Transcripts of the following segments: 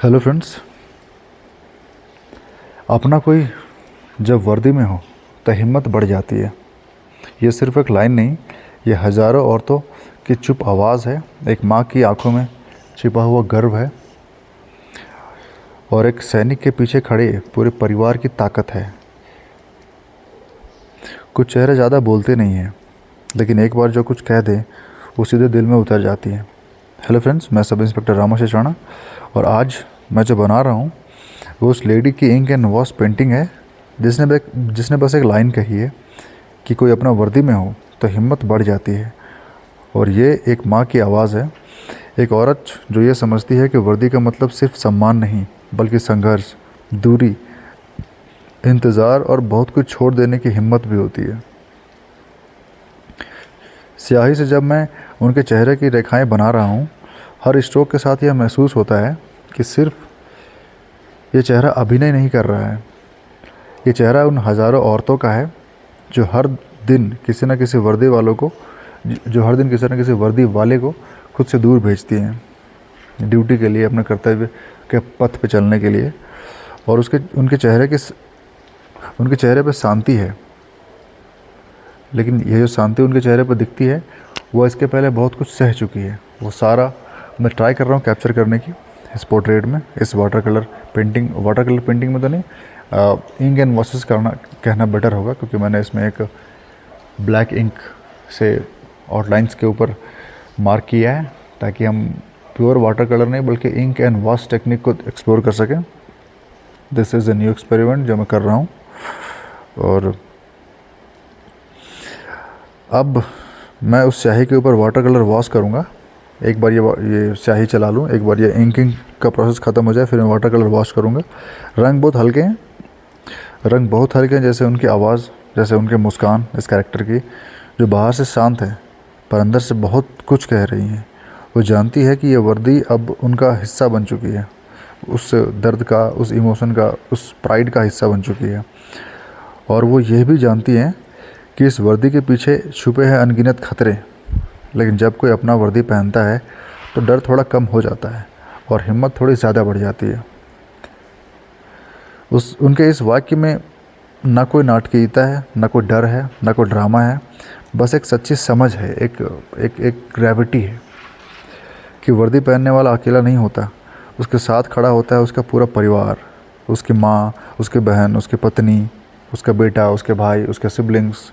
Hello friends. अपना कोई जब वर्दी में हो तो हिम्मत बढ़ जाती है। ये सिर्फ एक लाइन नहीं, ये हज़ारों औरतों की चुप आवाज़ है, एक माँ की आंखों में छिपा हुआ गर्व है और एक सैनिक के पीछे खड़े पूरे परिवार की ताकत है। कुछ चेहरे ज़्यादा बोलते नहीं हैं, लेकिन एक बार जो कुछ कह दें वो सीधे दिल में उतर जाती है। हेलो फ्रेंड्स, मैं सब इंस्पेक्टर रामाशेष राणा और आज मैं जो बना रहा हूँ वो उस लेडी की इंक एंड वॉश पेंटिंग है जिसने बस एक लाइन कही है कि कोई अपना वर्दी में हो तो हिम्मत बढ़ जाती है। और ये एक माँ की आवाज़ है, एक औरत जो ये समझती है कि वर्दी का मतलब सिर्फ सम्मान नहीं बल्कि संघर्ष, दूरी, इंतज़ार और बहुत कुछ छोड़ देने की हिम्मत भी होती है। स्याही से जब मैं उनके चेहरे की रेखाएं बना रहा हूँ, हर स्ट्रोक के साथ यह महसूस होता है कि सिर्फ ये चेहरा अभिनय नहीं कर रहा है, ये चेहरा उन हज़ारों औरतों का है जो हर दिन किसी न किसी वर्दी वालों को जो हर दिन किसी न किसी वर्दी वाले को खुद से दूर भेजती हैं ड्यूटी के लिए, अपने कर्तव्य के पथ पे चलने के लिए। और उनके चेहरे पे शांति है, लेकिन ये जो शांति उनके चेहरे पर दिखती है वो इसके पहले बहुत कुछ सह चुकी है। वो सारा मैं ट्राई कर रहा हूँ कैप्चर करने की इस पोर्ट्रेट में, इस वाटर कलर पेंटिंग में तो नहीं, इंक एंड वॉशेस कहना बेटर होगा, क्योंकि मैंने इसमें एक ब्लैक इंक से आउटलाइंस के ऊपर मार्क किया है ताकि हम प्योर वाटर कलर नहीं बल्कि इंक एंड वॉश टेक्निक को एक्सप्लोर कर सकें। This is a new experiment जो मैं कर रहा हूँ। और अब मैं उस स्याही के ऊपर वाटर कलर वॉश करूँगा। एक बार ये स्याही चला लूँ, एक बार ये इंकिंग का प्रोसेस ख़त्म हो जाए, फिर मैं वाटर कलर वॉश करूँगा। रंग बहुत हल्के हैं, जैसे उनकी आवाज़, जैसे उनके मुस्कान इस कैरेक्टर की, जो बाहर से शांत है पर अंदर से बहुत कुछ कह रही हैं। वो जानती है कि ये वर्दी अब उनका हिस्सा बन चुकी है, उस दर्द का, उस इमोशन का, उस प्राइड का हिस्सा बन चुकी है। और वो ये भी जानती हैं कि इस वर्दी के पीछे छुपे हैं अनगिनत खतरे, लेकिन जब कोई अपना वर्दी पहनता है तो डर थोड़ा कम हो जाता है और हिम्मत थोड़ी ज़्यादा बढ़ जाती है। उनके इस वाक्य में ना कोई नाटकीयता है, ना कोई डर है, ना कोई ड्रामा है, बस एक सच्ची समझ है, एक ग्रेविटी है कि वर्दी पहनने वाला अकेला नहीं होता, उसके साथ खड़ा होता है उसका पूरा परिवार, उसकी माँ, उसकी बहन, उसकी पत्नी, उसका बेटा, उसके भाई, उसके सिबलिंग्स।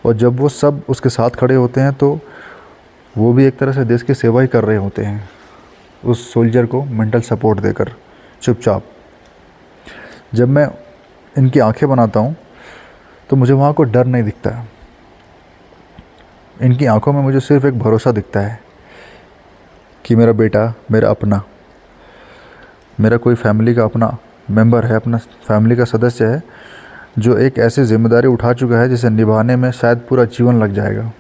और जब वो सब उसके साथ खड़े होते हैं तो वो भी एक तरह से देश की सेवा ही कर रहे होते हैं, उस सोल्जर को मेंटल सपोर्ट देकर चुपचाप। जब मैं इनकी आंखें बनाता हूँ तो मुझे वहाँ कोई डर नहीं दिखता। इनकी आंखों में मुझे सिर्फ एक भरोसा दिखता है कि मेरा बेटा, मेरा अपना, मेरा कोई फैमिली का अपना मेंबर है, अपना फैमिली का सदस्य है जो एक ऐसी जिम्मेदारी उठा चुका है जिसे निभाने में शायद पूरा जीवन लग जाएगा।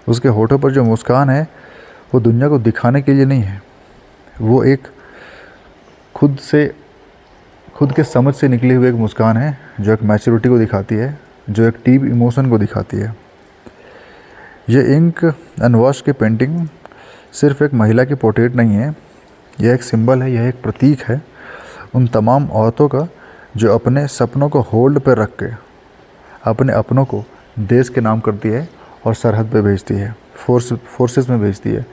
उसके होठों पर जो मुस्कान है वो दुनिया को दिखाने के लिए नहीं है, वो एक खुद के समझ से निकली हुई एक मुस्कान है जो एक मैच्योरिटी को दिखाती है, जो एक डीप इमोशन को दिखाती है। ये इंक एंड वॉश की पेंटिंग सिर्फ एक महिला की पोर्ट्रेट नहीं है, यह एक सिंबल है, यह एक प्रतीक है उन तमाम औरतों का जो अपने सपनों को होल्ड पर रख के अपने अपनों को देश के नाम करती है और सरहद पे भेजती है, फोर्सेस में भेजती है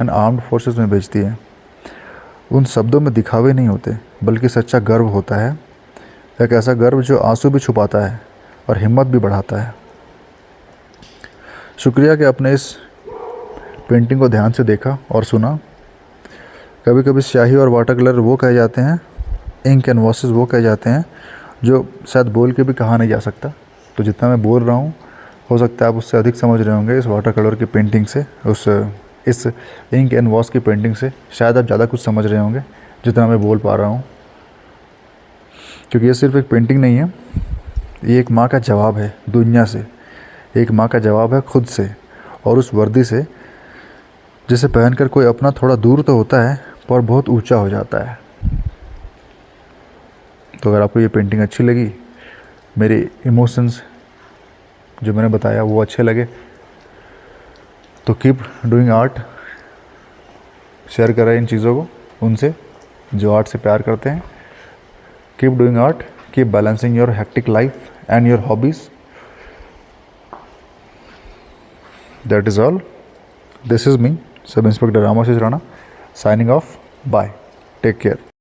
एंड आर्म्ड फोर्सेस में भेजती है। उन शब्दों में दिखावे नहीं होते बल्कि सच्चा गर्व होता है, एक ऐसा गर्व जो आंसू भी छुपाता है और हिम्मत भी बढ़ाता है। शुक्रिया कि आपने इस पेंटिंग को ध्यान से देखा और सुना। कभी कभी स्याही और वाटर कलर वो कहे जाते हैं, इंक एंड वॉशेस वो कहे जाते हैं जो शायद बोल के भी कहा नहीं जा सकता। तो जितना मैं बोल रहा हूँ हो सकता है आप उससे अधिक समझ रहे होंगे इस वाटर कलर की पेंटिंग से, इस इंक एंड वॉश की पेंटिंग से शायद आप ज़्यादा कुछ समझ रहे होंगे जितना मैं बोल पा रहा हूँ, क्योंकि ये सिर्फ एक पेंटिंग नहीं है, ये एक माँ का जवाब है दुनिया से, एक माँ का जवाब है खुद से और उस वर्दी से जिसे पहनकर कोई अपना थोड़ा दूर तो होता है पर बहुत ऊंचा हो जाता है। तो अगर आपको ये पेंटिंग अच्छी लगी, मेरे इमोशंस जो मैंने बताया वो अच्छे लगे, तो कीप डूइंग आर्ट, शेयर करें इन चीज़ों को उनसे। जो आर्ट से प्यार करते हैं। Keep doing art, keep balancing your hectic life and your hobbies. That is all. This is me, Sub Inspector Ramashish Rana, signing off. Bye. Take care.